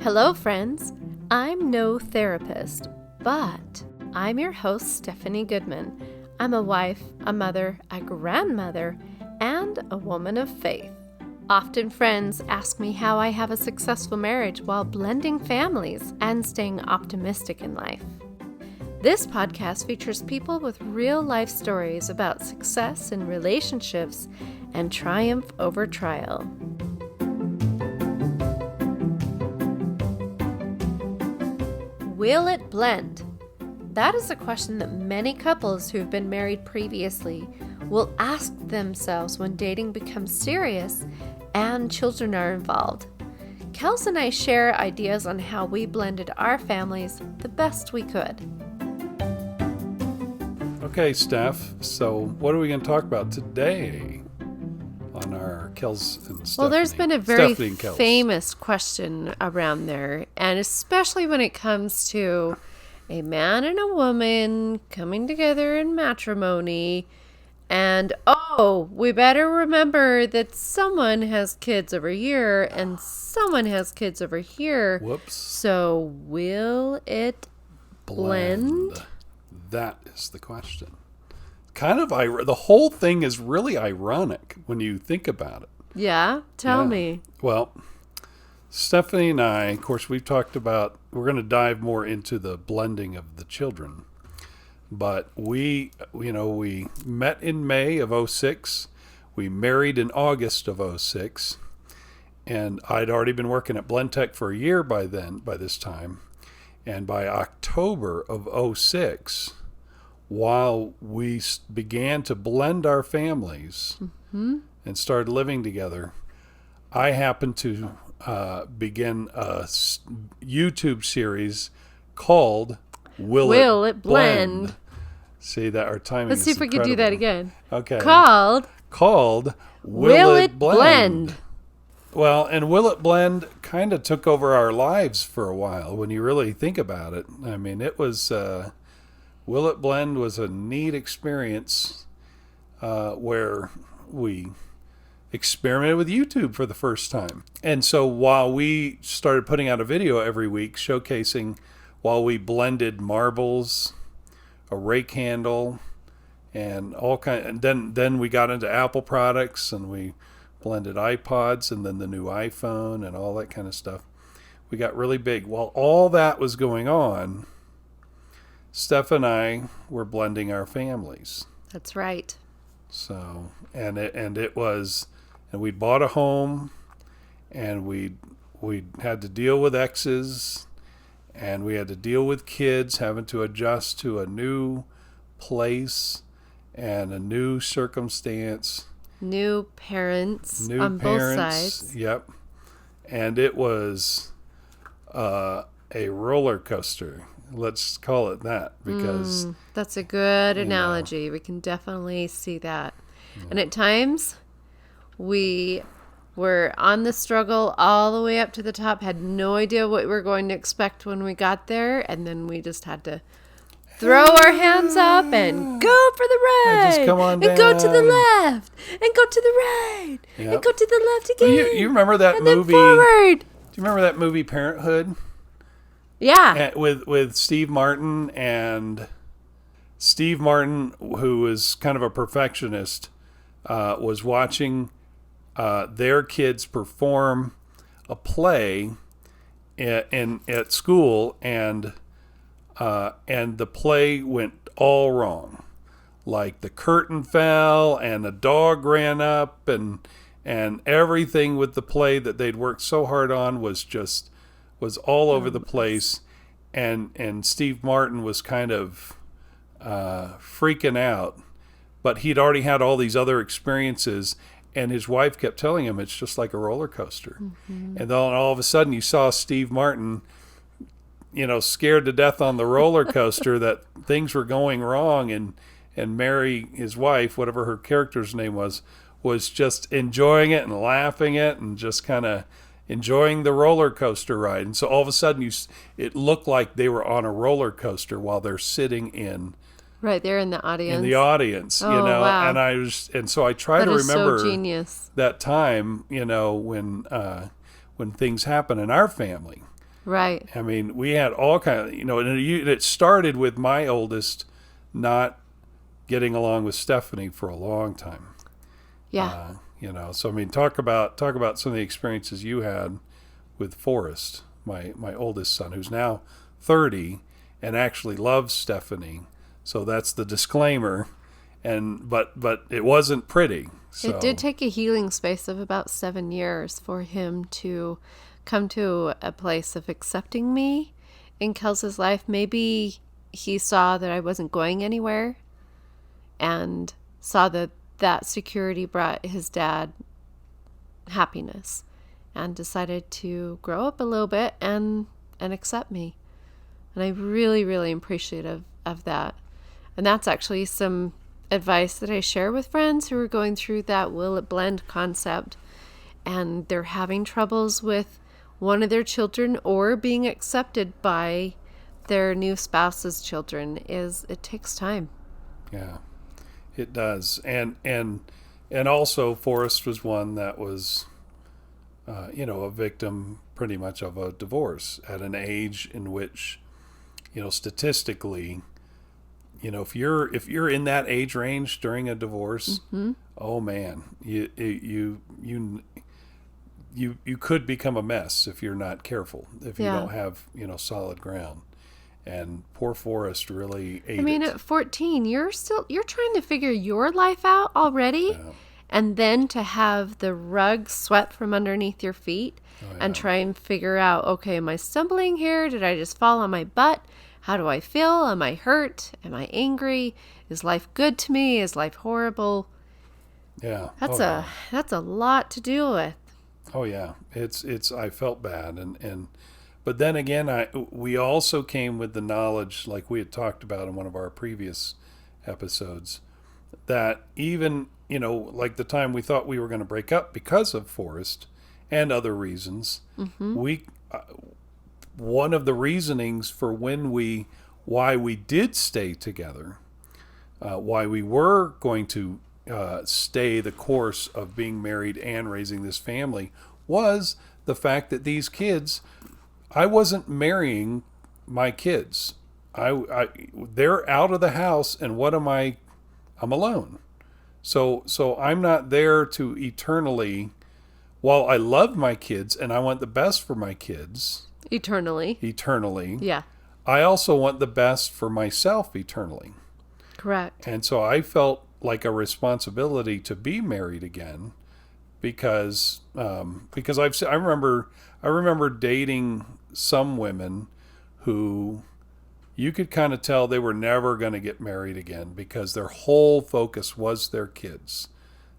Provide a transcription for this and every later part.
Hello, friends. I'm no therapist, but I'm your host, Stephanie Goodman. I'm a wife, a mother, a grandmother, and a woman of faith. Often friends ask me how I have a successful marriage while blending families and staying optimistic in life. This podcast features people with real-life stories about success in relationships and triumph over trial. Will it blend? That is a question that many couples who have been married previously will ask themselves when dating becomes serious and children are involved. Kels and I share ideas on how we blended our families the best we could. Okay, Steph, so what are we going to talk about today on our Kels and Stephanie? Well, there's been a very famous question around there, and especially when it comes to a man and a woman coming together in matrimony, and we better remember that someone has kids over here and someone has kids over here. Whoops. So will it blend? That is the question. Kind of, the whole thing is really ironic when you think about it. Yeah? Tell me. Well, Stephanie and I, of course, we've talked about, we're going to dive more into the blending of the children. But we met in May of 2006. We married in August of 2006. And I'd already been working at Blendtec for a year by this time. And by October of 2006, while we began to blend our families and started living together, I happened to begin a YouTube series called Will It Blend? See that our timing Let's is see if we can do that again. Okay. Called Will It Blend? Well, and Will It Blend kind of took over our lives for a while when you really think about it. I mean, it was, Will It Blend was a neat experience where we experimented with YouTube for the first time. And so while we started putting out a video every week showcasing while we blended marbles, a rake handle, and all kind, and then we got into Apple products and we blended iPods and then the new iPhone and all that kind of stuff. We got really big. While all that was going on, Steph and I were blending our families. That's right. So, and we bought a home, and we had to deal with exes, and we had to deal with kids having to adjust to a new place and a new circumstance. New parents on both sides. Yep. And it was a roller coaster. Let's call it that, because that's a good analogy. We can definitely see that. Yeah. And at times we were on the struggle all the way up to the top, had no idea what we were going to expect when we got there, and then we just had to throw our hands up and go for the ride. And just come on down. And go to the left. And go to the right. Yep. And go to the left again. Well, you remember that and movie? Then forward. Do you remember that movie Parenthood? Yeah. With Steve Martin, and Steve Martin, who was kind of a perfectionist, was watching their kids perform a play at school, and the play went all wrong. Like the curtain fell, and the dog ran up, and everything with the play that they'd worked so hard on was all over the place, and Steve Martin was kind of freaking out, but he'd already had all these other experiences, and his wife kept telling him it's just like a roller coaster. And then all of a sudden you saw Steve Martin, scared to death on the roller coaster that things were going wrong, and Mary, his wife, whatever her character's name was just enjoying it and laughing it and just kind of enjoying the roller coaster ride. And so all of a sudden it looked like they were on a roller coaster while they're sitting in right there in the audience. Wow. And so I try to remember so genius. That time, when things happen in our family. Right. I mean, we had all kind of, and it started with my oldest not getting along with Stephanie for a long time. Yeah. So I mean, talk about some of the experiences you had with Forrest, my oldest son, who's now 30 and actually loves Stephanie. So that's the disclaimer. And but it wasn't pretty. So. It did take a healing space of about 7 years for him to come to a place of accepting me in Kels's life. Maybe he saw that I wasn't going anywhere and saw that that security brought his dad happiness and decided to grow up a little bit and accept me. And I'm really, really appreciative of that. And that's actually some advice that I share with friends who are going through that will it blend concept and they're having troubles with one of their children or being accepted by their new spouse's children. Is it takes time. Yeah, it does. And also Forrest was one that was a victim pretty much of a divorce at an age in which statistically, if you're in that age range during a divorce, oh man, you could become a mess if you're not careful, if you don't have solid ground. And poor Forrest really ate it. At 14, you're trying to figure your life out already, and then to have the rug swept from underneath your feet and try and figure out, okay, am I stumbling here? Did I just fall on my butt? How do I feel? Am I hurt? Am I angry? Is life good to me? Is life horrible? Yeah. That's a lot to deal with. Oh yeah. It's I felt bad and but then again we also came with the knowledge, like we had talked about in one of our previous episodes, that even, like the time we thought we were going to break up because of Forrest and other reasons, we one of the reasonings for why we did stay together, why we were going to stay the course of being married and raising this family, was the fact that these kids, I wasn't marrying my kids. They're out of the house, and what am I? I'm alone. So I'm not there to eternally. While I love my kids and I want the best for my kids. Eternally. Yeah. I also want the best for myself eternally. Correct. And so I felt like a responsibility to be married again because I remember dating some women who you could kind of tell they were never going to get married again because their whole focus was their kids.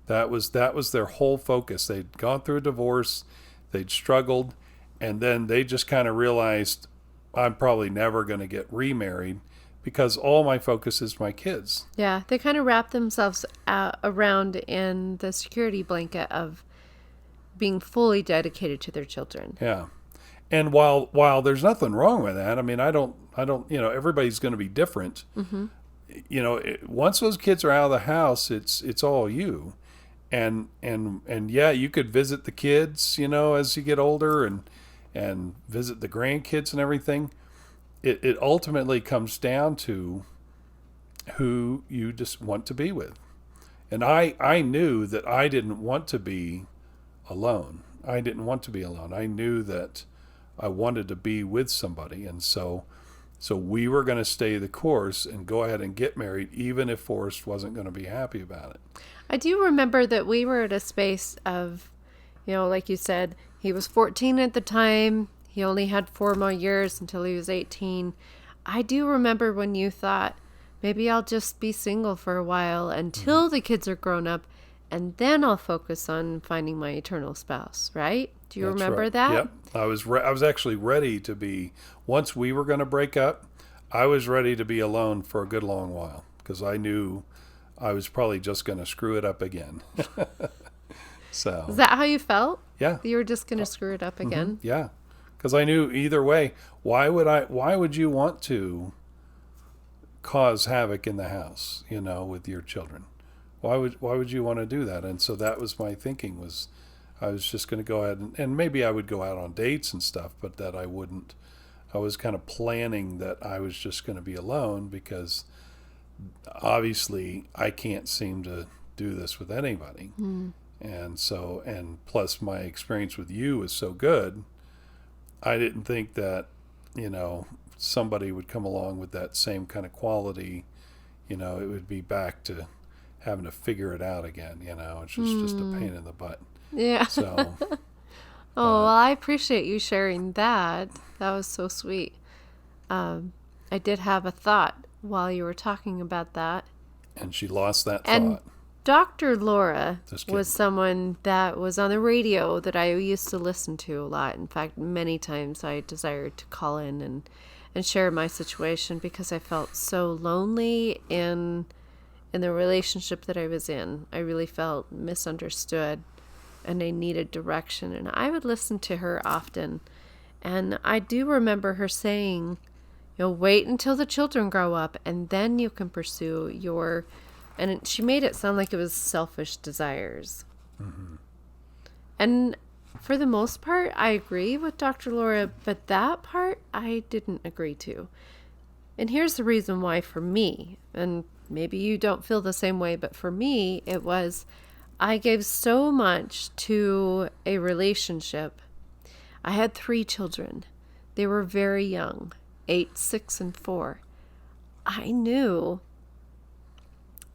That was their whole focus. They'd gone through a divorce, they'd struggled, and then they just kind of realized, I'm probably never going to get remarried because all my focus is my kids. Yeah, they kind of wrap themselves around in the security blanket of being fully dedicated to their children. Yeah. And while there's nothing wrong with that, I mean, I don't, everybody's going to be different. Mm-hmm. Once those kids are out of the house, it's all you. And yeah, you could visit the kids, as you get older and visit the grandkids and everything. It ultimately comes down to who you just want to be with. And I knew that I didn't want to be alone. I didn't want to be alone. I knew that I wanted to be with somebody. And so we were going to stay the course and go ahead and get married, even if Forrest wasn't going to be happy about it. I do remember that we were at a space of, like you said, he was 14 at the time. He only had 4 more years until he was 18. I do remember when you thought, maybe I'll just be single for a while until the kids are grown up, and then I'll focus on finding my eternal spouse, right? Do you remember that? Yep. I was actually ready to be, once we were going to break up, I was ready to be alone for a good long while because I knew I was probably just going to screw it up again. So is that how you felt? Yeah. You were just going to screw it up again? Mm-hmm. Yeah. Because I knew either way, why would you want to cause havoc in the house, with your children? Why would you want to do that? And so that was my thinking, was I was just going to go ahead and maybe I would go out on dates and stuff, but that I wouldn't. I was kind of planning that I was just going to be alone because obviously I can't seem to do this with anybody. And so, and plus my experience with you is so good, I didn't think that, somebody would come along with that same kind of quality. It would be back to having to figure it out again, it's just a pain in the butt. Yeah. So. Well, I appreciate you sharing that. That was so sweet. I did have a thought while you were talking about that. And she lost that And thought. Dr. Laura was someone that was on the radio that I used to listen to a lot. In fact, many times I desired to call in and share my situation because I felt so lonely in the relationship that I was in. I really felt misunderstood and I needed direction. And I would listen to her often. And I do remember her saying, wait until the children grow up and then you can pursue your... And she made it sound like it was selfish desires. Mm-hmm. And for the most part, I agree with Dr. Laura, but that part I didn't agree to. And here's the reason why for me, and maybe you don't feel the same way, but for me, it was I gave so much to a relationship. I had 3 children. They were very young, 8, 6, and 4. I knew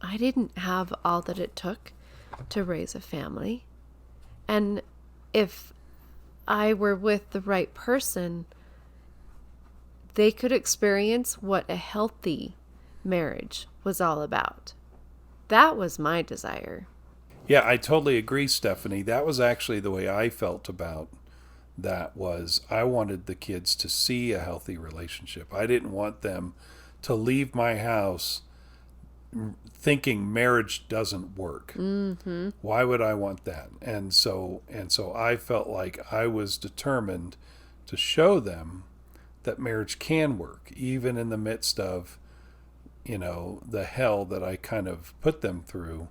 I didn't have all that it took to raise a family. And if I were with the right person, they could experience what a healthy marriage was all about. That was my desire. Yeah, I totally agree, Stephanie. That was actually the way I felt about that. Was I wanted the kids to see a healthy relationship. I didn't want them to leave my house thinking marriage doesn't work. Mm-hmm. Why would I want that? And so I felt like I was determined to show them that marriage can work, even in the midst of, the hell that I kind of put them through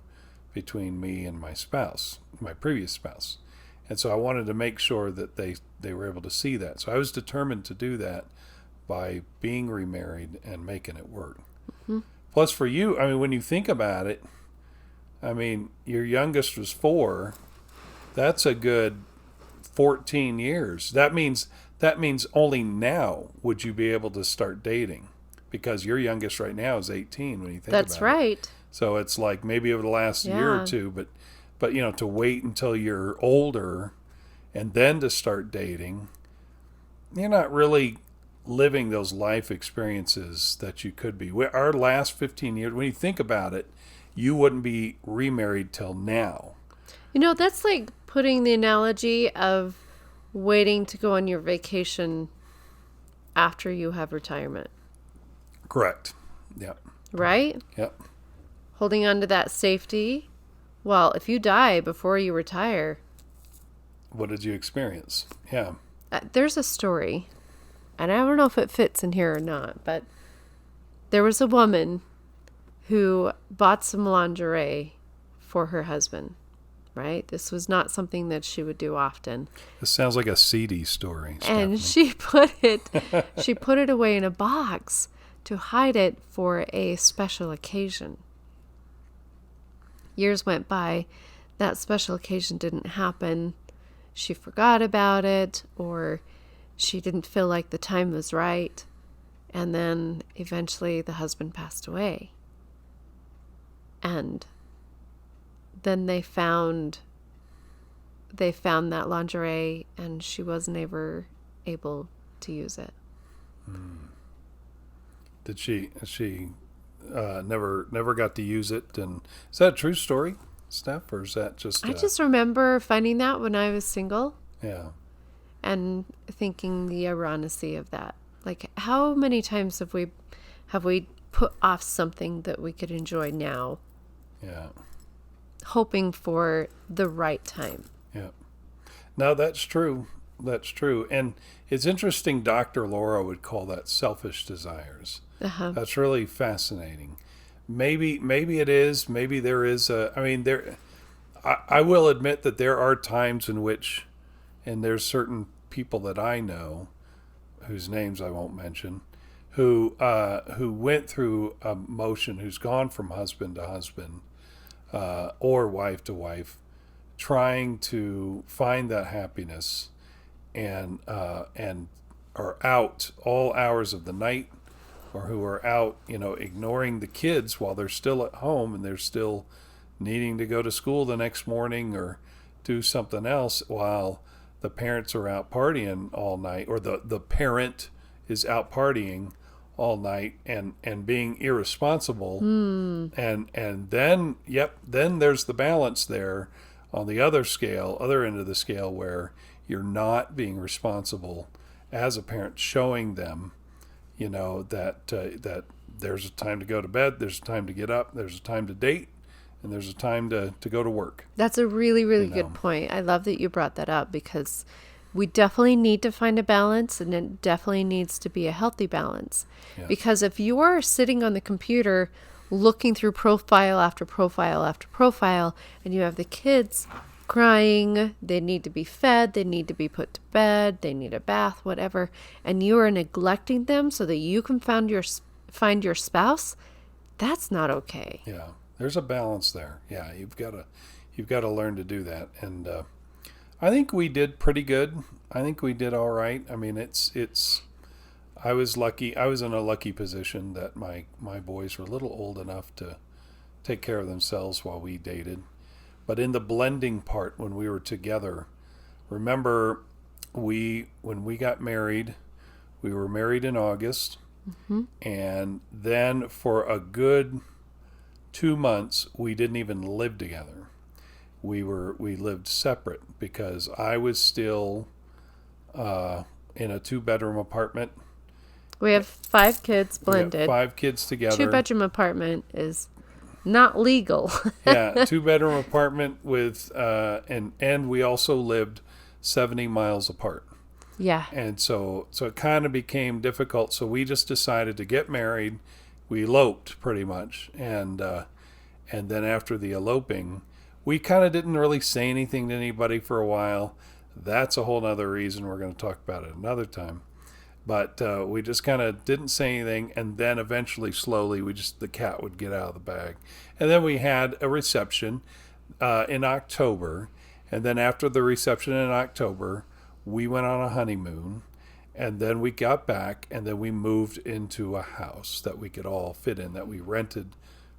between me and my spouse, my previous spouse. And so I wanted to make sure that they were able to see that. So I was determined to do that by being remarried and making it work. Mm-hmm. Plus for you, when you think about it, your youngest was 4. That's a good 14 years. That means only now would you be able to start dating, because your youngest right now is 18 when you think about it. That's right. So it's like maybe over the last year or two, but to wait until you're older and then to start dating, you're not really living those life experiences that you could be. Our last 15 years, when you think about it, you wouldn't be remarried till now. That's like putting the analogy of waiting to go on your vacation after you have retirement. Correct. Yep. Right? Yep. Holding on to that safety. Well, if you die before you retire... What did you experience? Yeah. There's a story, and I don't know if it fits in here or not, but there was a woman who bought some lingerie for her husband, right? This was not something that she would do often. This sounds like a seedy story, Stephanie. And she put it away in a box to hide it for a special occasion. Years went by. That special occasion didn't happen. She forgot about it, or she didn't feel like the time was right. And then eventually the husband passed away. And then they found that lingerie, and she wasn't ever able to use it. Did she never got to use it? And is that a true story, Steph, or is that just... I just remember finding that when I was single. Yeah. And thinking the ironicity of that. Like, how many times have we put off something that we could enjoy now? Yeah. Hoping for the right time. Yeah. No, that's true. That's true. And it's interesting Dr. Laura would call that selfish desires. Uh-huh. That's really fascinating. Maybe it is. Maybe there is I will admit that there are times in which, and there's certain people that I know, whose names I won't mention, who went through a motion, who's gone from husband to husband, or wife to wife, trying to find that happiness, and are out all hours of the night, or who are out, ignoring the kids while they're still at home and they're still needing to go to school the next morning or do something else while the parents are out partying all night, or the parent is out partying all night and being irresponsible. And then there's the balance there on the other end of the scale, where you're not being responsible as a parent, showing them that there's a time to go to bed, there's a time to get up, there's a time to date, and there's a time to go to work. That's a really, really good point. I love that you brought that up, because we definitely need to find a balance, and it definitely needs to be a healthy balance. Yes. Because if you are sitting on the computer looking through profile after profile after profile, and you have the kids crying, they need to be fed, they need to be put to bed, they need a bath, whatever, and you are neglecting them so that you can find your spouse, that's not okay. Yeah, there's a balance there. Yeah, you've got to learn to do that, and I think we did pretty good. I think we did all right. I mean, I was lucky. I was in a lucky position that my boys were a little old enough to take care of themselves while we dated. But in the blending part, when we were together, remember, when we got married, we were married in August, and then for a good 2 months, we didn't even live together. We lived separate, because I was still in a 2-bedroom apartment. We have 5 kids blended. We have 5 kids together. 2-bedroom apartment is not legal. Yeah, 2-bedroom apartment with and we also lived 70 miles apart. Yeah. And so it kind of became difficult. So we just decided to get married. We eloped pretty much, and then after the eloping, we kind of didn't really say anything to anybody for a while. That's a whole other reason. We're going to talk about it another time. But we just kind of didn't say anything, and then eventually, slowly, the cat would get out of the bag. And then we had a reception in October, and then after the reception in October, we went on a honeymoon, and then we got back, and then we moved into a house that we could all fit in, that we rented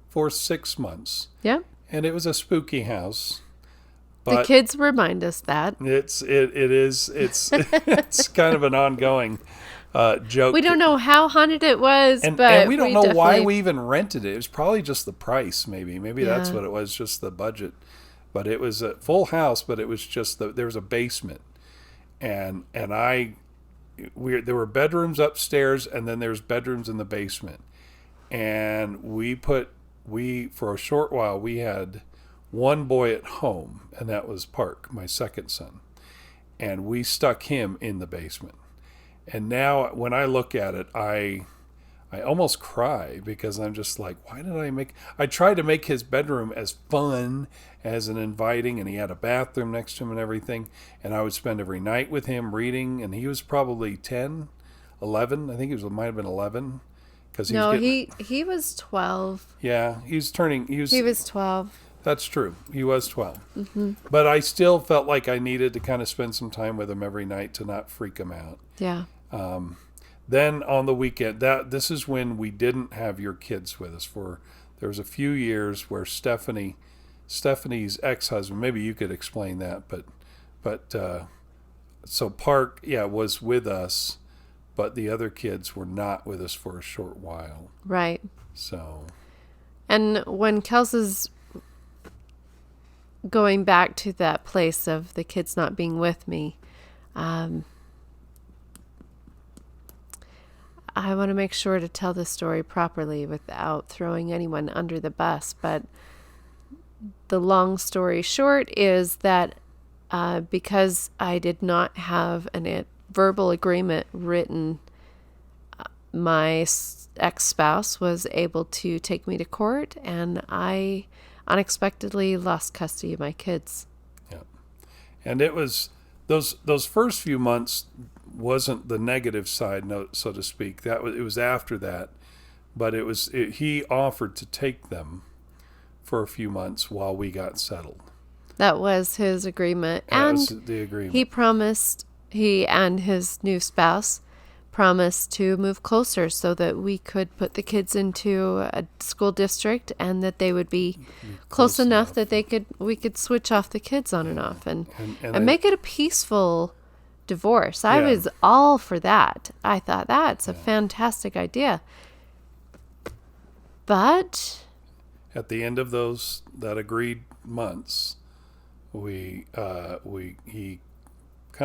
for 6 months. Yeah. And it was a spooky house. But the kids remind us that. It's kind of an ongoing joke. We don't know how haunted it was, and we don't know why we even rented it. It was probably just the price, maybe. Maybe that's what it was, just the budget. But it was a full house, but it was just there was a basement. And there were bedrooms upstairs, and then there's bedrooms in the basement. And for a short while, we had one boy at home, and that was Park, my second son. And we stuck him in the basement. And now when I look at it, I almost cry, because I'm just like, why did I tried to make his bedroom as fun as an inviting, and he had a bathroom next to him and everything. And I would spend every night with him reading, and he was probably 10, 11. I think might have been 11. He was 12. Yeah, he was 12. That's true. He was 12. Mm-hmm. But I still felt like I needed to kind of spend some time with him every night to not freak him out. Yeah. Then on the weekend, this is when we didn't have your kids with us. There was a few years where Stephanie's ex-husband, maybe you could explain that, but so Park, was with us, but the other kids were not with us for a short while. Right. So. And when Kels is going back to that place of the kids not being with me, I want to make sure to tell the story properly without throwing anyone under the bus. But the long story short is that because I did not have a verbal agreement written, my ex-spouse was able to take me to court, and I unexpectedly lost custody of my kids. Yeah. And it was those first few months wasn't the negative side note, so to speak. It was after that, but he offered to take them for a few months while we got settled. That was his agreement. That and was the agreement. He and his new spouse promised to move closer so that we could put the kids into a school district and that they would be close enough that we could switch off the kids on and off and make it a peaceful divorce. I was all for that. I thought that's a fantastic idea. But at the end of that agreed months, he kind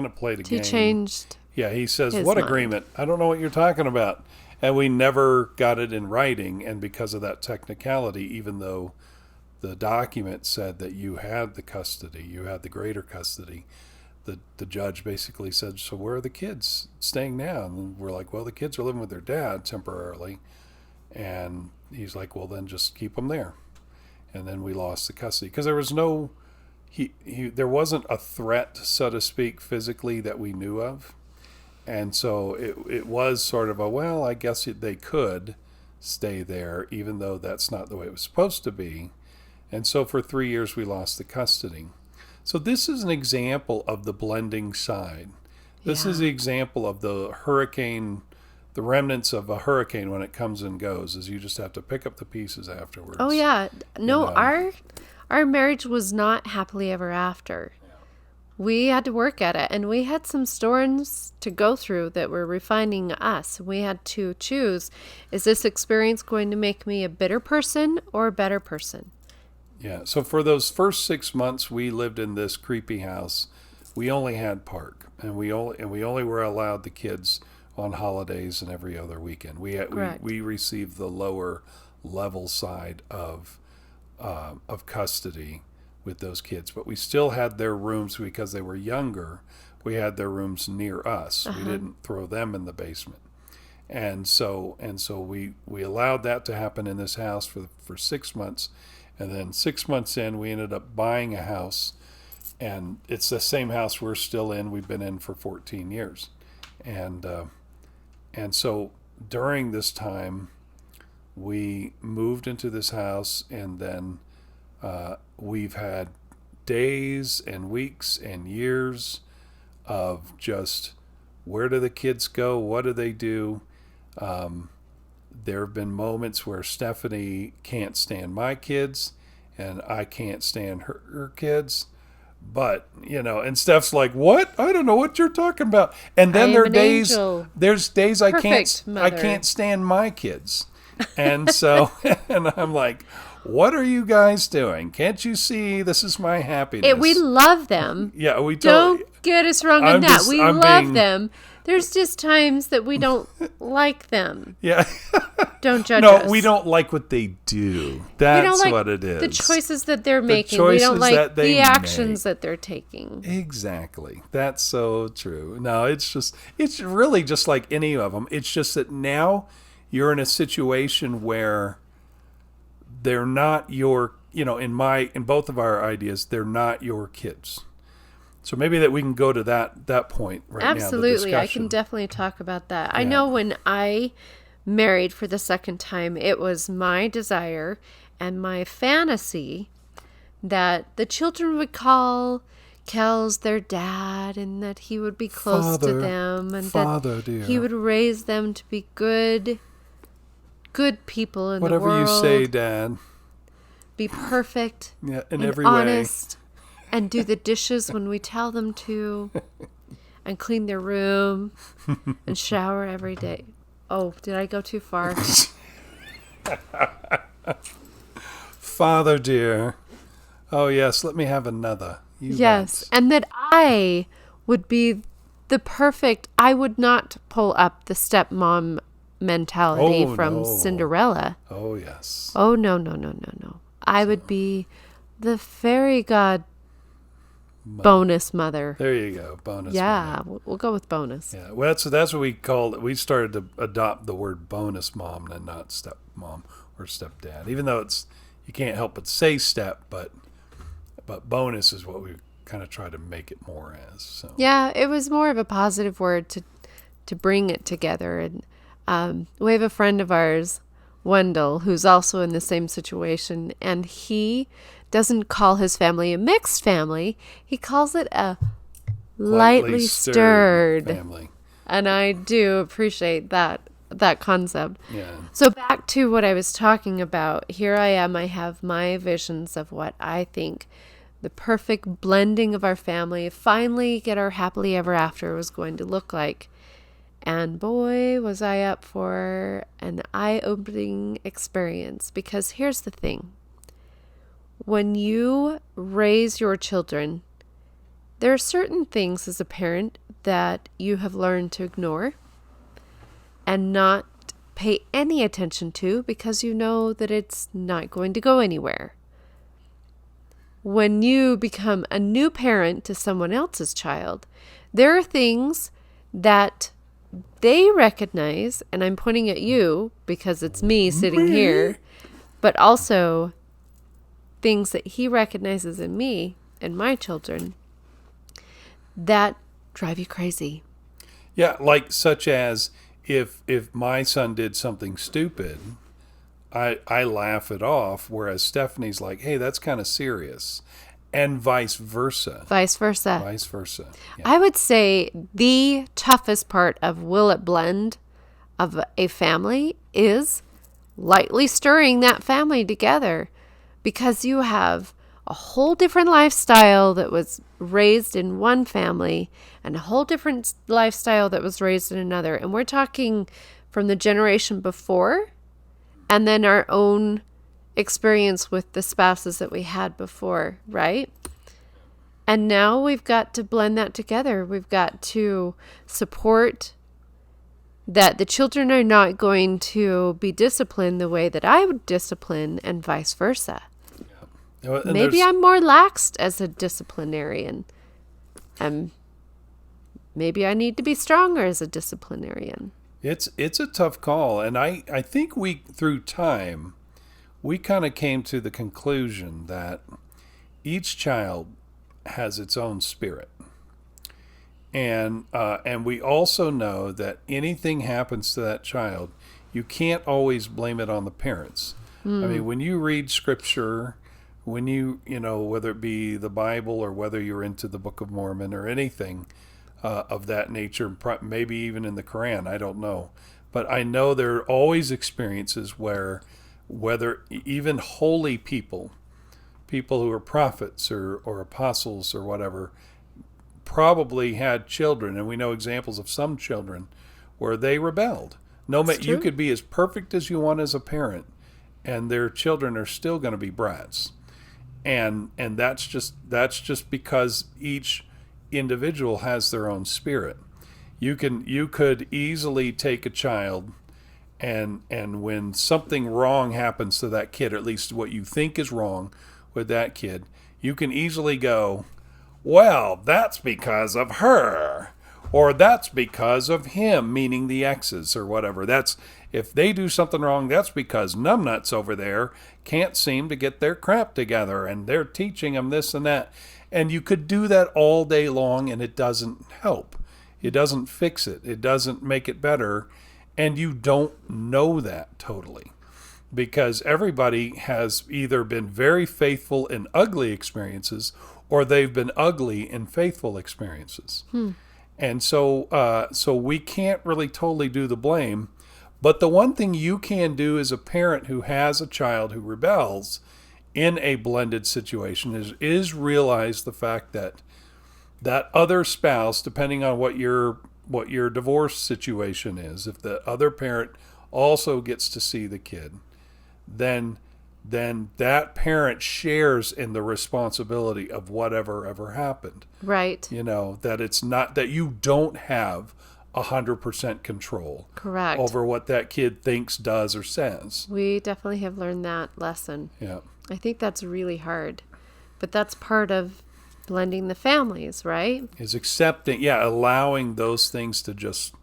of played a game. He changed. Yeah, he says, his "What mind. agreement? I don't know what you're talking about." And we never got it in writing, and because of that technicality, even though the document said that you had the custody, you had the greater custody, the judge basically said, "So where are the kids staying now?" And we're like, "Well, the kids are living with their dad temporarily." And he's like, "Well, then just keep them there." And then we lost the custody because there was no, there wasn't a threat, so to speak, physically that we knew of. And so it was sort of I guess they could stay there, even though that's not the way it was supposed to be. And so for 3 years, we lost the custody. So this is an example of the blending side. This is the example of the hurricane, the remnants of a hurricane when it comes and goes, is you just have to pick up the pieces afterwards. Oh, yeah. No, our marriage was not happily ever after. We had to work at it, and we had some storms to go through that were refining us. We had to choose, is this experience going to make me a bitter person or a better person? Yeah, so for those first 6 months we lived in this creepy house, we only had park, and we only were allowed the kids on holidays and every other weekend. We received the lower level side of custody with those kids, but we still had their rooms because they were younger. We had their rooms near us. We didn't throw them in the basement, and so we allowed that to happen in this house for 6 months, and then 6 months in, we ended up buying a house, and it's the same house we're still in. We've been in for 14 years, and so during this time, we moved into this house, and then we've had days and weeks and years of just, where do the kids go? What do they do? There have been moments where Stephanie can't stand my kids and I can't stand her kids. But, and Steph's like, "What? I don't know what you're talking about." And then there's days I can't stand my kids. And so, and I'm like, "What are you guys doing? Can't you see this is my happiness?" We love them. Yeah, we don't get us wrong on that. We love them. There's just times that we don't like them. Yeah. Don't judge us. No, we don't like what they do. That's what it is. The choices that they're making. We don't like the actions that they're taking. Exactly. That's so true. No, it's really just like any of them. It's just that now you're in a situation where they're not your, in both of our ideas, they're not your kids. So maybe that we can go to that point right now. Absolutely. I can definitely talk about that. Yeah. I know when I married for the second time, it was my desire and my fantasy that the children would call Kels their dad, and that he would be close to them, and that he would raise them to be good people in the world. Whatever you say, Dad. Be perfect in every honest, way. And do the dishes when we tell them to, and clean their room, and shower every day. Oh, did I go too far? Father dear. Oh, yes, let me have another. Yes, and that I would be the perfect, I would not pull up the stepmom mentality from Cinderella. Oh, yes. Oh, no. I would be the fairy god bonus mother. There you go, bonus mother. Yeah, we'll go with bonus. Yeah, well, that's what we called it. We started to adopt the word bonus mom and not stepmom or stepdad, even though it's, you can't help but say step, but bonus is what we kind of try to make it more as. So. Yeah, it was more of a positive word to bring it together. And we have a friend of ours, Wendell, who's also in the same situation, and he doesn't call his family a mixed family. He calls it a lightly stirred family. And I do appreciate that concept. Yeah. So back to what I was talking about. Here I am. I have my visions of what I think the perfect blending of our family, finally get our happily ever after, was going to look like. And boy, was I up for an eye-opening experience. Because here's the thing. When you raise your children, there are certain things as a parent that you have learned to ignore and not pay any attention to because you know that it's not going to go anywhere. When you become a new parent to someone else's child, there are things that they recognize, and I'm pointing at you because it's me sitting here, but also things that he recognizes in me and my children that drive you crazy. Yeah, like such as if my son did something stupid, I laugh it off, whereas Stephanie's like, hey, that's kind of serious. And vice versa. Vice versa. Vice versa. Yeah. I would say the toughest part of will it blend of a family is lightly stirring that family together, because you have a whole different lifestyle that was raised in one family and a whole different lifestyle that was raised in another. And we're talking from the generation before and then our own experience with the spouses that we had before, right? And now we've got to blend that together. We've got to support that the children are not going to be disciplined the way that I would discipline, and vice versa. Yeah. And maybe I'm more laxed as a disciplinarian. And maybe I need to be stronger as a disciplinarian. It's a tough call. And I think through time, we kind of came to the conclusion that each child has its own spirit. And we also know that anything happens to that child, you can't always blame it on the parents. I mean, when you read scripture, when you know, whether it be the Bible or whether you're into the Book of Mormon or anything of that nature, maybe even in the Quran, I don't know. But I know there are always experiences where, whether even holy people who are prophets or apostles or whatever, probably had children, and we know examples of some children where they rebelled. You could be as perfect as you want as a parent, and their children are still going to be brats. And that's just because each individual has their own spirit. You could easily take a child and when something wrong happens to that kid, or at least what you think is wrong with that kid, you can easily go, well, that's because of her, or that's because of him, meaning the exes or whatever. That's, if they do something wrong, that's because numbnuts over there can't seem to get their crap together and they're teaching them this and that. And you could do that all day long and it doesn't help. It doesn't fix it. It doesn't make it better. And you don't know that totally, because everybody has either been very faithful in ugly experiences or they've been ugly in faithful experiences. And so we can't really totally do the blame. But the one thing you can do as a parent who has a child who rebels in a blended situation is realize the fact that that other spouse, depending on what your divorce situation is, if the other parent also gets to see the kid, then that parent shares in the responsibility of whatever ever happened. Right. You know, that it's not that you don't have 100% control. Correct. Over what that kid thinks, does, or says. We definitely have learned that lesson. Yeah. I think that's really hard, but that's part of blending the families, right? Is accepting, allowing those things to just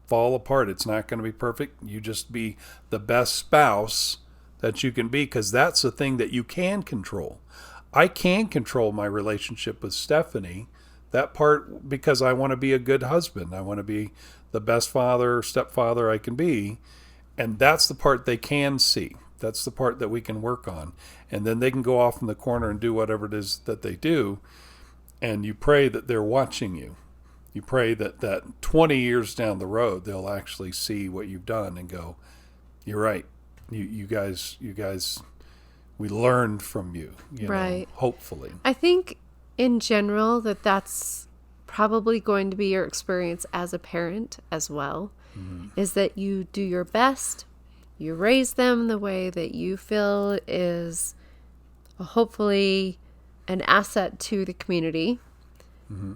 fall apart. It's not going to be perfect. You just be the best spouse that you can be, because that's the thing that you can control. I can control my relationship with Stephanie, that part, because I want to be a good husband. I want to be the best father or stepfather I can be. And that's the part they can see. That's the part that we can work on. And then they can go off in the corner and do whatever it is that they do. And you pray that they're watching you. You pray that 20 years down the road, they'll actually see what you've done and go, you're right. You guys, we learned from you, right. Hopefully. I think in general that's probably going to be your experience as a parent as well, is that you do your best, you raise them the way that you feel is hopefully an asset to the community,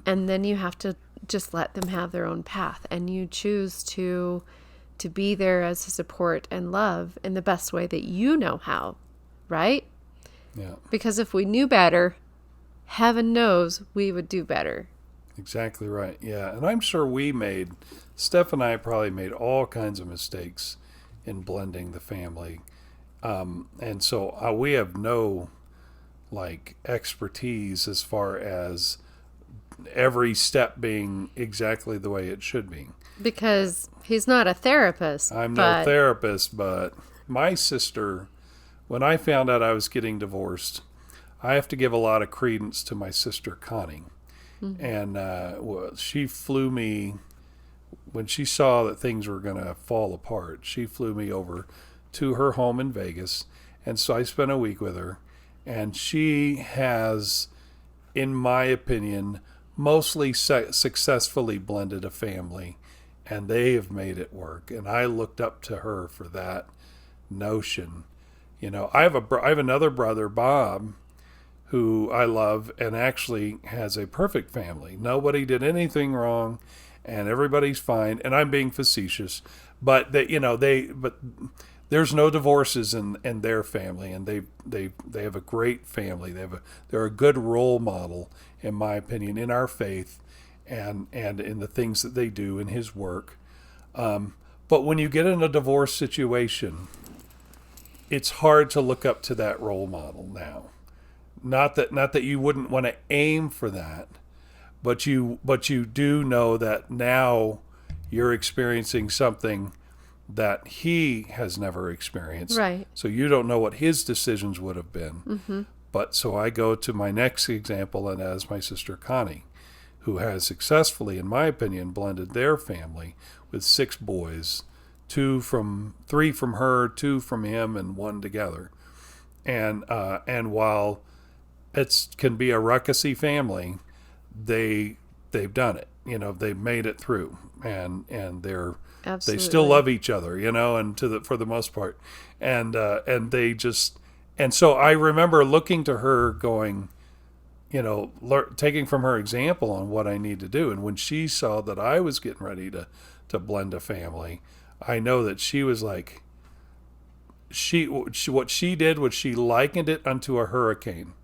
and then you have to just let them have their own path, and you choose to be there as a support and love in the best way that you know how, right? Yeah. Because if we knew better, heaven knows we would do better. Exactly right. Yeah. And I'm sure Steph and I probably made all kinds of mistakes in blending the family. And so we have no expertise as far as every step being exactly the way it should be. Because he's not a therapist. I'm no therapist, but my sister, when I found out I was getting divorced, I have to give a lot of credence to my sister Connie. And she flew me, when she saw that things were going to fall apart, she flew me over to her home in Vegas. And so I spent a week with her. And she has, in my opinion, mostly successfully blended a family. And they have made it work. And I looked up to her for that notion. I have another brother, Bob, who I love and actually has a perfect family. Nobody did anything wrong, and everybody's fine. And I'm being facetious, but but there's no divorces in their family, and they have a great family. They're a good role model, in my opinion, in our faith. And in the things that they do in his work. But when you get in a divorce situation, it's hard to look up to that role model now. Not that you wouldn't want to aim for that, but you do know that now you're experiencing something that he has never experienced. Right. So you don't know what his decisions would have been. But so I go to my next example, and as my sister Connie, who has successfully, in my opinion, blended their family with 6 boys, 3 from her, 2 from him, and 1 together. And while it can be a ruckusy family, they've done it. They've made it through, and they still love each other. And for the most part, and so I remember looking to her, going, taking from her example on what I need to do. And when she saw that I was getting ready to blend a family, I know that she was like, what she did was she likened it unto a hurricane.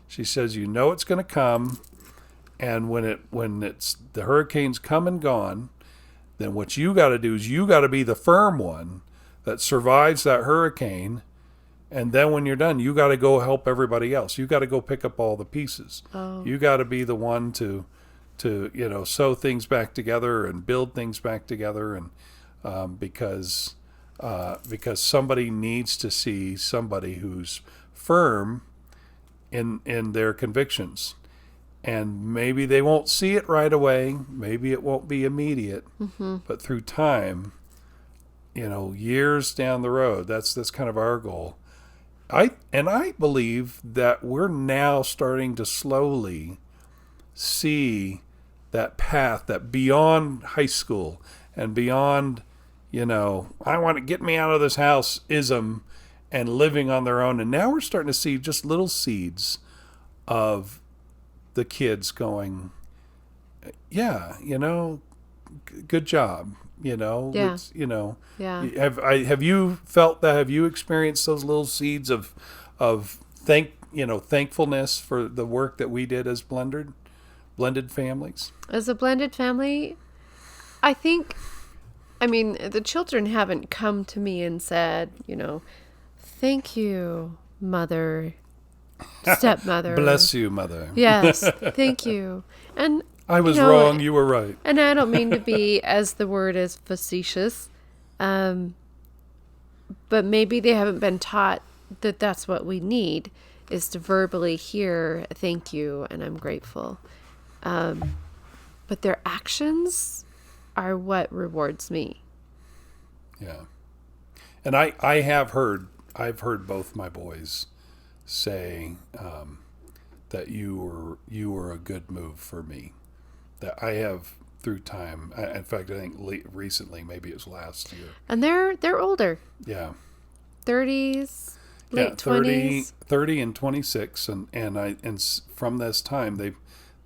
She says, it's going to come, and when it's the hurricane's come and gone, then what you got to do is you got to be the firm one that survives that hurricane. And then when you're done, you got to go help everybody else. You got to go pick up all the pieces. Oh. You got to be the one to sew things back together and build things back together, and because somebody needs to see somebody who's firm in their convictions. And maybe they won't see it right away. Maybe it won't be immediate, but through time, years down the road, that's kind of our goal. I believe that we're now starting to slowly see that path, that beyond high school and beyond, I want to get me out of this house ism and living on their own. And now we're starting to see just little seeds of the kids going, yeah, good job. Yeah. Yeah. Have you felt that? Have you experienced those little seeds of thankfulness for the work that we did as blended families? As a blended family, I think, the children haven't come to me and said, Thank you, mother, stepmother. Bless you, mother. Yes, thank you. And I was wrong, you were right. And I don't mean to be, as the word is, facetious, but maybe they haven't been taught that that's what we need, is to verbally hear thank you and I'm grateful. But their actions are what rewards me. Yeah. And I've heard both my boys say that you were a good move for me. That I have through time. In fact, I think recently, maybe it was last year. And they're older. Yeah. 30s, late 20s. 30 and 26, and from this time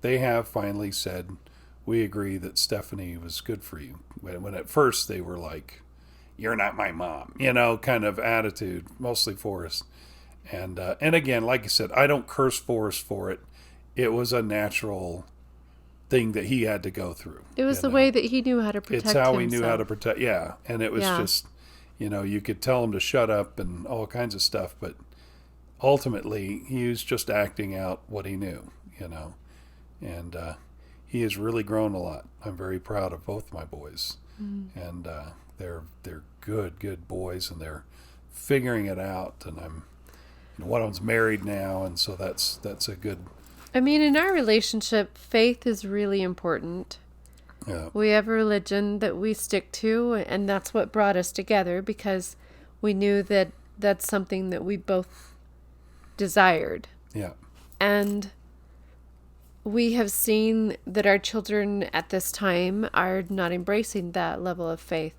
they have finally said, we agree that Stephanie was good for you. When at first they were like, you're not my mom, kind of attitude, mostly Forrest. And again, like I said, I don't curse Forrest for it. It was a natural thing that he had to go through. It was the way that he knew how to protect himself. It's how he knew how to protect. Yeah. And it was just, you could tell him to shut up and all kinds of stuff, but ultimately he was just acting out what he knew, and he has really grown a lot. I'm very proud of both my boys. And they're good boys, and they're figuring it out. And one of them's married now, and so that's a good. I mean, in our relationship, faith is really important. Yeah. We have a religion that we stick to, and that's what brought us together, because we knew that that's something that we both desired. Yeah. And we have seen that our children at this time are not embracing that level of faith.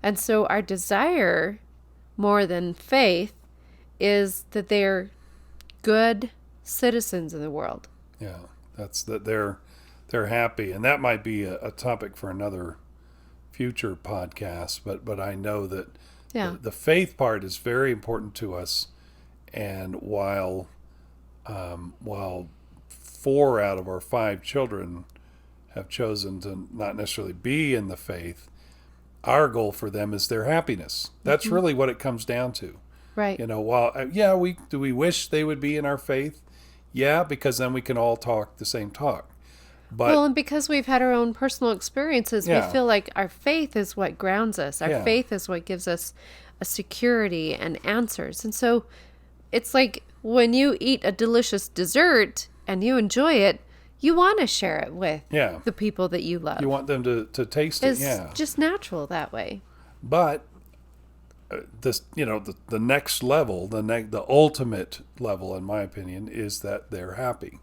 And so our desire, more than faith, is that they're good citizens in the world. Yeah, that's that they're happy, and that might be a topic for another future podcast. But I know that the faith part is very important to us, and while 4 out of our 5 children have chosen to not necessarily be in the faith, our goal for them is their happiness. That's really what it comes down to. Right. Do we wish they would be in our faith? Yeah, because then we can all talk the same talk. But, and because we've had our own personal experiences, we feel like our faith is what grounds us. Our faith is what gives us a security and answers. And so it's like when you eat a delicious dessert and you enjoy it, you want to share it with the people that you love. You want them to taste it. It's just natural that way. But this, the next level, the ultimate level, in my opinion, is that they're happy.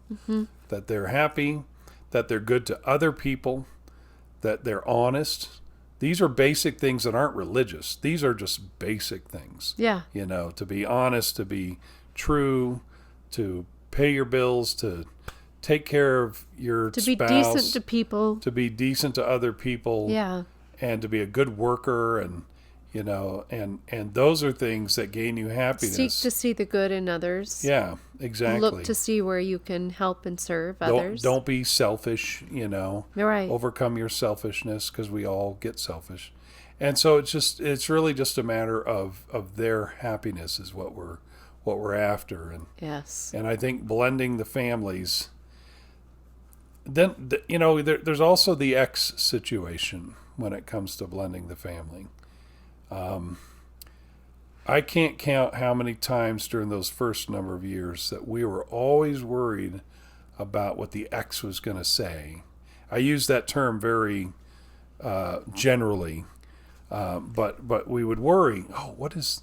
That they're happy, that they're good to other people, that they're honest. These are basic things that aren't religious. These are just basic things. Yeah. To be honest, to be true, to pay your bills, to take care of your spouse. To be decent to people. To be decent to other people. Yeah. And to be a good worker, and and those are things that gain you happiness. Seek to see the good in others. Yeah, exactly. Look to see where you can help and serve others. Don't be selfish, Right. Overcome your selfishness, because we all get selfish. And so it's really just a matter of their happiness is what we're after. And yes. And I think blending the families. Then there's also the ex situation when it comes to blending the family. I can't count how many times during those first number of years that we were always worried about what the ex was going to say. I use that term very generally, but we would worry. Oh, what is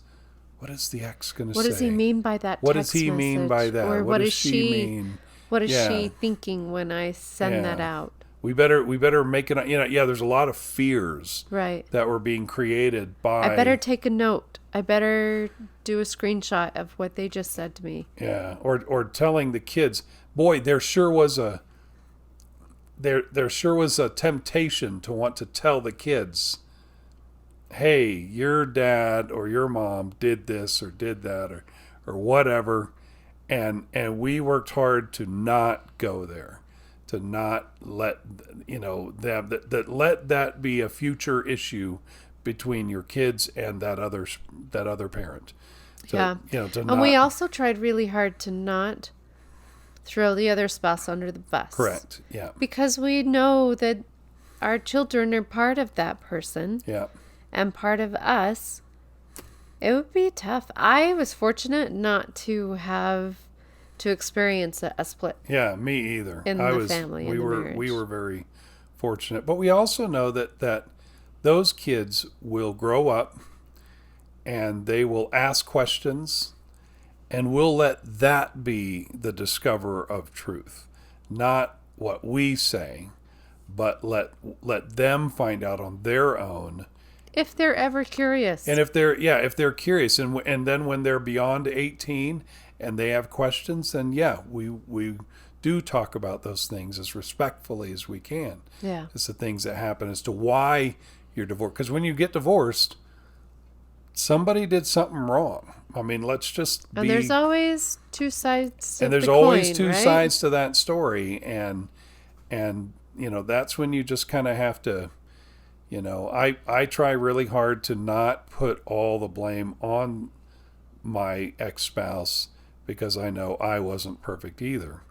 the ex going to say? What does he mean by that? What does he mean by that? Or what does she mean? What is she thinking when I send that out? We better make it. There's a lot of fears that were being created by. I better take a note. I better do a screenshot of what they just said to me. Yeah, or telling the kids, boy, there sure was a temptation to want to tell the kids, hey, your dad or your mom did this or did that or whatever, and we worked hard to not go there. To not let let that be a future issue between your kids and that other parent. Yeah. To And not. we also tried really hard to not throw the other spouse under the bus. Correct. Yeah. Because we know that our children are part of that person. Yeah. And part of us. It would be tough. I was fortunate not to have to experience a split. Yeah, me either. In the family, in the marriage. We were very fortunate. But we also know that those kids will grow up and they will ask questions, and we'll let that be the discoverer of truth. Not what we say, but let them find out on their own. If they're ever curious. And if they're curious, and then when they're beyond 18 and they have questions, then we do talk about those things as respectfully as we can. Yeah. It's the things that happen as to why you're divorced. Because when you get divorced, somebody did something wrong. I mean, let's just be... And there's always two sides And there's always two sides to that story. And that's when you just kind of have to... I try really hard to not put all the blame on my ex-spouse because I know I wasn't perfect either.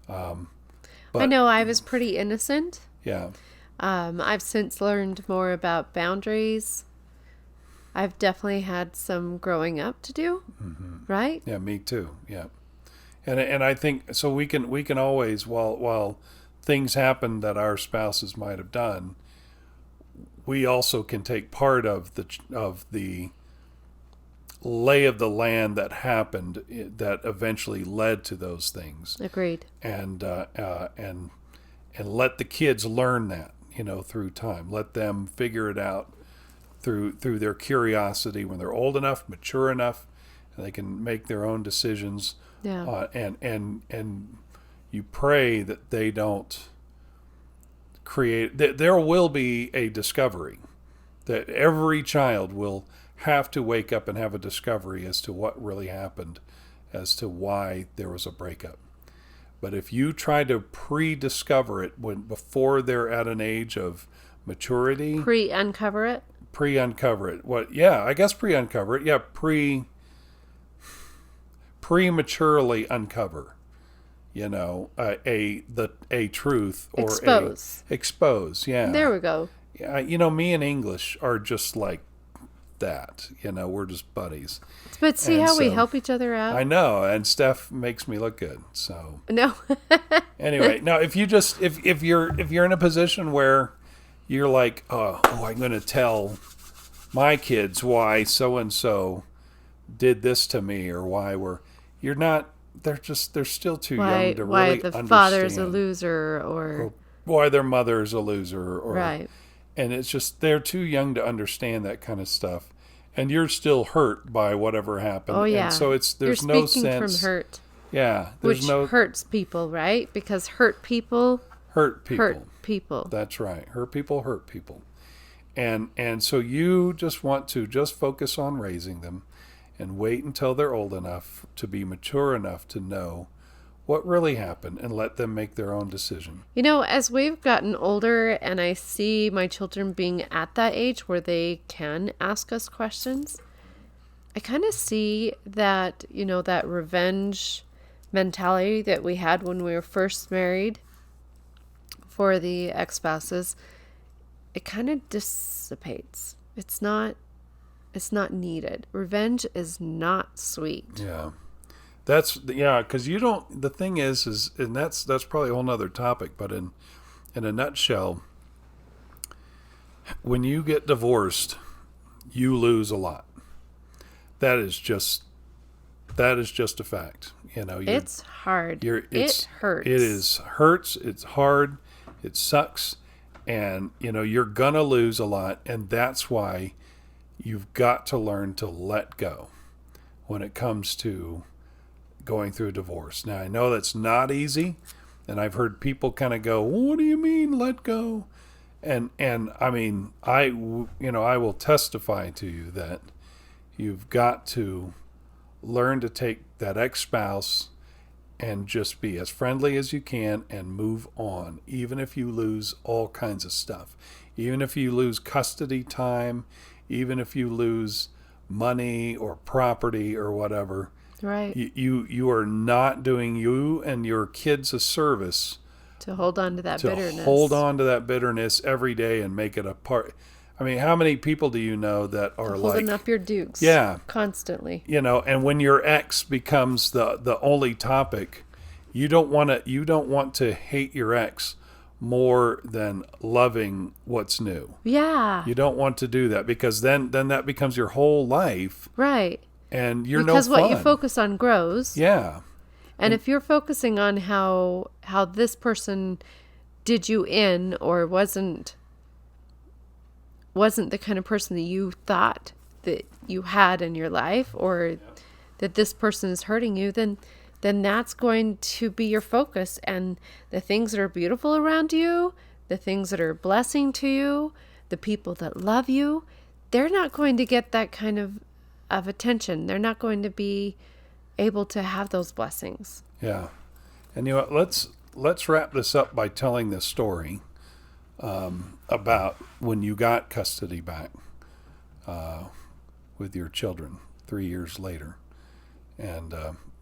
But, I know I was pretty innocent. Yeah. I've since learned more about boundaries. I've definitely had some growing up to do, right? Yeah, me too. Yeah, and I think so. We can always while things happen that our spouses might have done, we also can take part of the lay of the land that happened that eventually led to those things. Agreed. And let the kids learn that through time. Let them figure it out through their curiosity when they're old enough, mature enough, and they can make their own decisions. Yeah. And you pray that they don't create. There will be a discovery. That every child will have to wake up and have a discovery as to what really happened, as to why there was a breakup. But if you try to pre-discover it before they're at an age of maturity, pre-uncover it. I guess pre-uncover it. Yeah, prematurely uncover. A truth or expose. Yeah. There we go. Me and English are just like that. We're just buddies. But see how we help each other out? I know, and Steph makes me look good. So no. Anyway, now if you're in a position where you're like, oh, I'm going to tell my kids why so and so did this to me, or you're not. They're still too young to really understand. Why the father's a loser, or why their mother's a loser, or right. And it's just they're too young to understand that kind of stuff, and you're still hurt by whatever happened. Oh yeah. And so there's you're no speaking sense from hurt. Yeah, which hurts people, right? Because hurt people. Hurt people. That's right. Hurt people. And so you just want to just focus on raising them, and wait until they're old enough to be mature enough to know what really happened, and let them make their own decision. As we've gotten older and I see my children being at that age where they can ask us questions, I kind of see that, that revenge mentality that we had when we were first married for the ex-spouses, it kind of dissipates. It's not needed. Revenge is not sweet. Yeah. Because you don't. The thing is, and that's probably a whole nother topic. But in a nutshell, when you get divorced, you lose a lot. That is just a fact. It's hard. It hurts. It hurts. It's hard. It sucks, and you're gonna lose a lot, and that's why you've got to learn to let go when it comes to going through a divorce. Now, I know that's not easy, and I've heard people kind of go, "What do you mean, let go?" And I mean, I will testify to you that you've got to learn to take that ex-spouse and just be as friendly as you can and move on, even if you lose all kinds of stuff, even if you lose custody time, even if you lose money or property or whatever. Right. You are not doing you and your kids a service To hold on to that bitterness. hold on to that bitterness every day and make it a part. I mean, how many people do you know that are Holding like, up your dukes. yeah, Constantly. and when your ex becomes the only topic, you don't want to hate your ex more than loving what's new. Yeah. You don't want to do that, because then that becomes your whole life, Right. and you're Because no fun. what you focus on grows. Yeah. And if you're focusing on how this person did you in, or wasn't the kind of person that you thought that you had in your life, or that this person is hurting you, then that's going to be your focus. And the things that are beautiful around you, the things that are a blessing to you, the people that love you, they're not going to get that kind of attention. They're not going to be able to have those blessings. Yeah. And let's wrap this up by telling this story about when you got custody back with your children 3 years later. And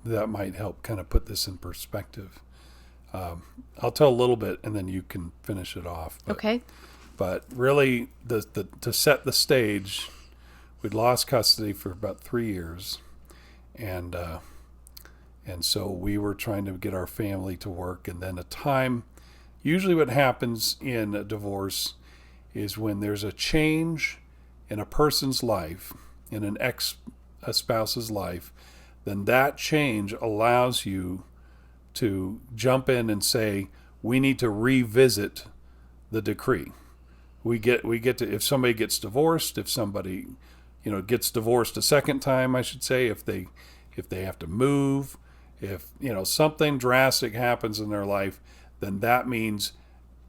that might help kind of put this in perspective. I'll tell a little bit and then you can finish it off. Okay. But really, to set the stage, we'd lost custody for about 3 years. And so we were trying to get our family to work. And then usually what happens in a divorce is when there's a change in a person's life, in an ex-spouse's life, then that change allows you to jump in and say, we need to revisit the decree. We get to, if somebody gets divorced, if somebody, gets divorced a second time, I should say, if they have to move, if, something drastic happens in their life, then that means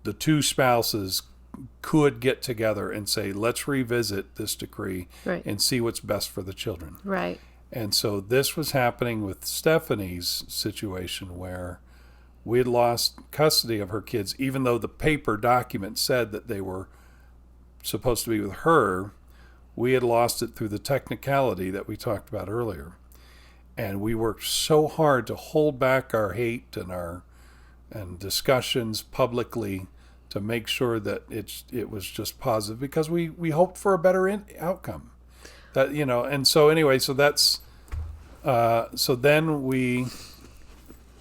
the two spouses could get together and say, let's revisit this decree, right, and see what's best for the children. Right. And so this was happening with Stephanie's situation, where we had lost custody of her kids, even though the paper document said that they were supposed to be with her. We had lost it through the technicality that we talked about earlier. And we worked so hard to hold back our hate and discussions publicly to make sure that it was just positive, because we hoped for a better outcome. That, and so anyway, so that's so then we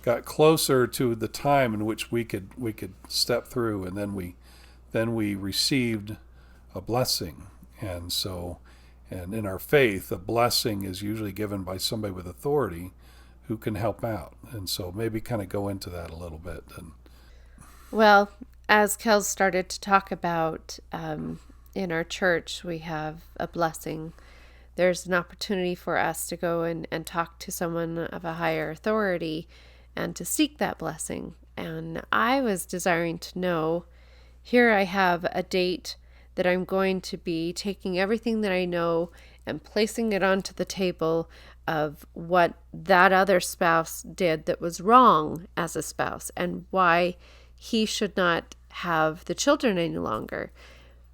got closer to the time in which we could step through, and then we received a blessing. And so, and in our faith, a blessing is usually given by somebody with authority who can help out. And so maybe kind of go into that a little bit. Well, as Kels started to talk about, in our church, we have a blessing. There's an opportunity for us to go and talk to someone of a higher authority and to seek that blessing. And I was desiring to know, here I have a date that I'm going to be taking everything that I know and placing it onto the table of what that other spouse did that was wrong as a spouse, and why he should not have the children any longer.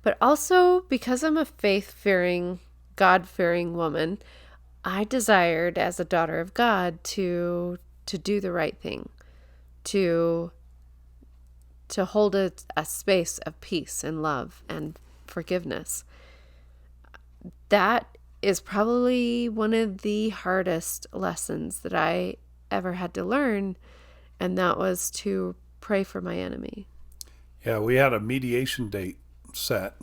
But also, because I'm a faith-fearing, God-fearing woman, I desired, as a daughter of God, to do the right thing, to hold a space of peace and love and forgiveness. That is probably one of the hardest lessons that I ever had to learn, and that was to pray for my enemy. Yeah, we had a mediation date set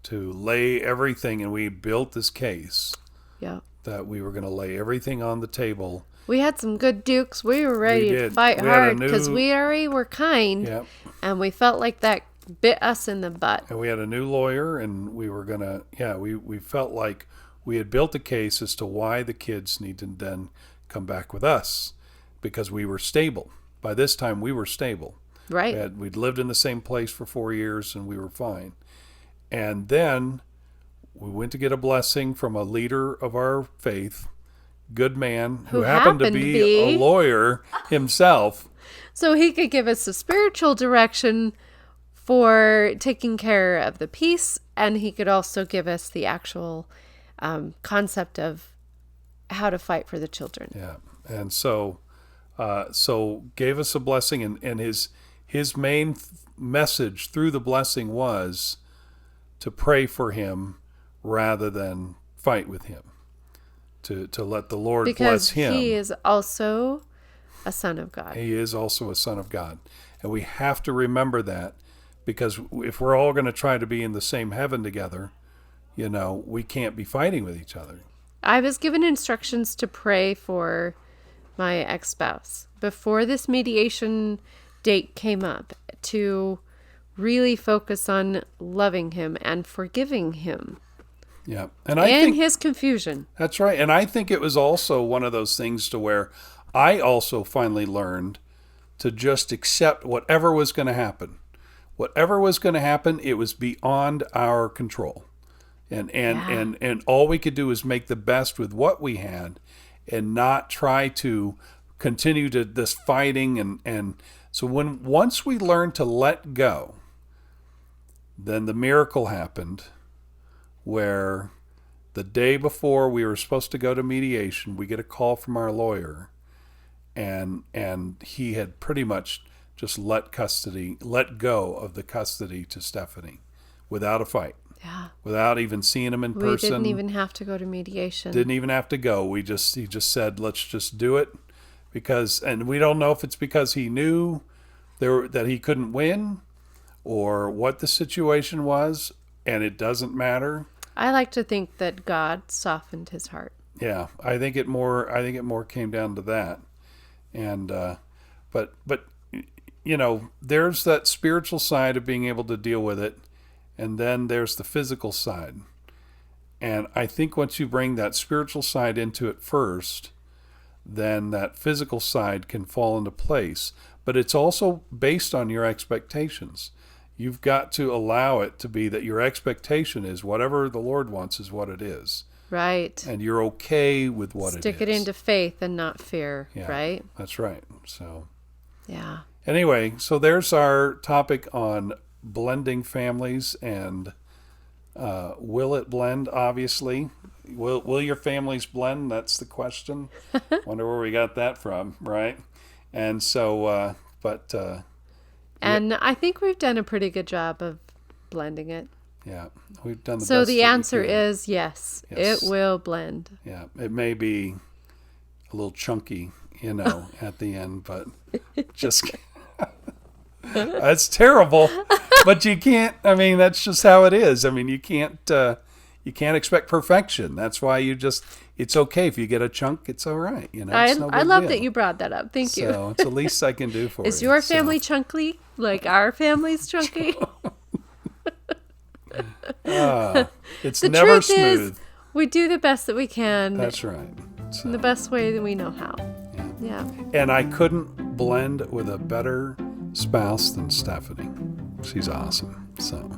to lay everything, and we built this case. Yeah. That we were going to lay everything on the table. We had some good dukes. We were ready to fight hard because we already were kind. Yep. And we felt like that bit us in the butt. And we had a new lawyer, and we were going to, we felt like we had built a case as to why the kids need to then come back with us, because we were stable. By this time, we were stable. Right. We'd lived in the same place for 4 years, and we were fine. And then we went to get a blessing from a leader of our faith, good man, who happened to be a lawyer himself. So he could give us a spiritual direction for taking care of the peace, and he could also give us the actual concept of how to fight for the children. Yeah. And so gave us a blessing, and his main message through the blessing was to pray for him rather than fight with him, to let the Lord bless him. Because he is also a son of God. He is also a son of God. And we have to remember that, because if we're all going to try to be in the same heaven together, we can't be fighting with each other. I was given instructions to pray for my ex-spouse before this mediation date came up, to really focus on loving him and forgiving him. Yeah. And I think his confusion. That's right. And I think it was also one of those things to where I also finally learned to just accept whatever was going to happen. Whatever was going to happen, it was beyond our control. And all we could do is make the best with what we had, and not try to continue to this fighting. And so once we learned to let go, then the miracle happened, where the day before we were supposed to go to mediation, we get a call from our lawyer, and he had pretty much just let go of the custody to Stephanie without a fight. Yeah. Without even seeing him in person. We didn't even have to go to mediation. Didn't even have to go. He just said, let's just do it, and we don't know if it's because he knew that he couldn't win, or what the situation was, and it doesn't matter. I like to think that God softened his heart. Yeah, I think it more came down to that. And but there's that spiritual side of being able to deal with it, and then there's the physical side. And I think once you bring that spiritual side into it first, then that physical side can fall into place. But it's also based on your expectations. You've got to allow it to be that your expectation is whatever the Lord wants is what it is. Right. And you're okay with what it is. Stick it into faith and not fear, yeah, right? That's right. So, yeah. Anyway, so there's our topic on blending families, and will it blend? Obviously, will your families blend? That's the question. Wonder where we got that from, right? And so, and I think we've done a pretty good job of blending it. Yeah, we've done the so best. So the answer is yes, it will blend. Yeah, it may be a little chunky, at the end, but just that's terrible. But you can't. I mean, that's just how it is. I mean, you can't expect perfection. That's why it's okay if you get a chunk. It's all right. I love that you brought that up. Thank you. So it's the least I can do for you. Is your family chunky like our family's chunky? It's never smooth. Is, we do the best that we can. That's right. In the best way that we know how. Yeah. And I couldn't blend with a better spouse than Stephanie. She's awesome. So.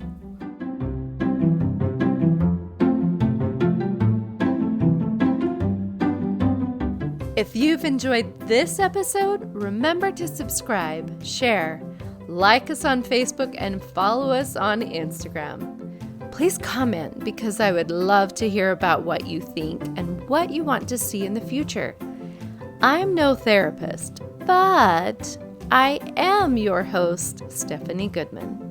If you've enjoyed this episode, remember to subscribe, share, like us on Facebook, and follow us on Instagram. Please comment, because I would love to hear about what you think and what you want to see in the future. I'm no therapist, but I am your host, Stephanie Goodman.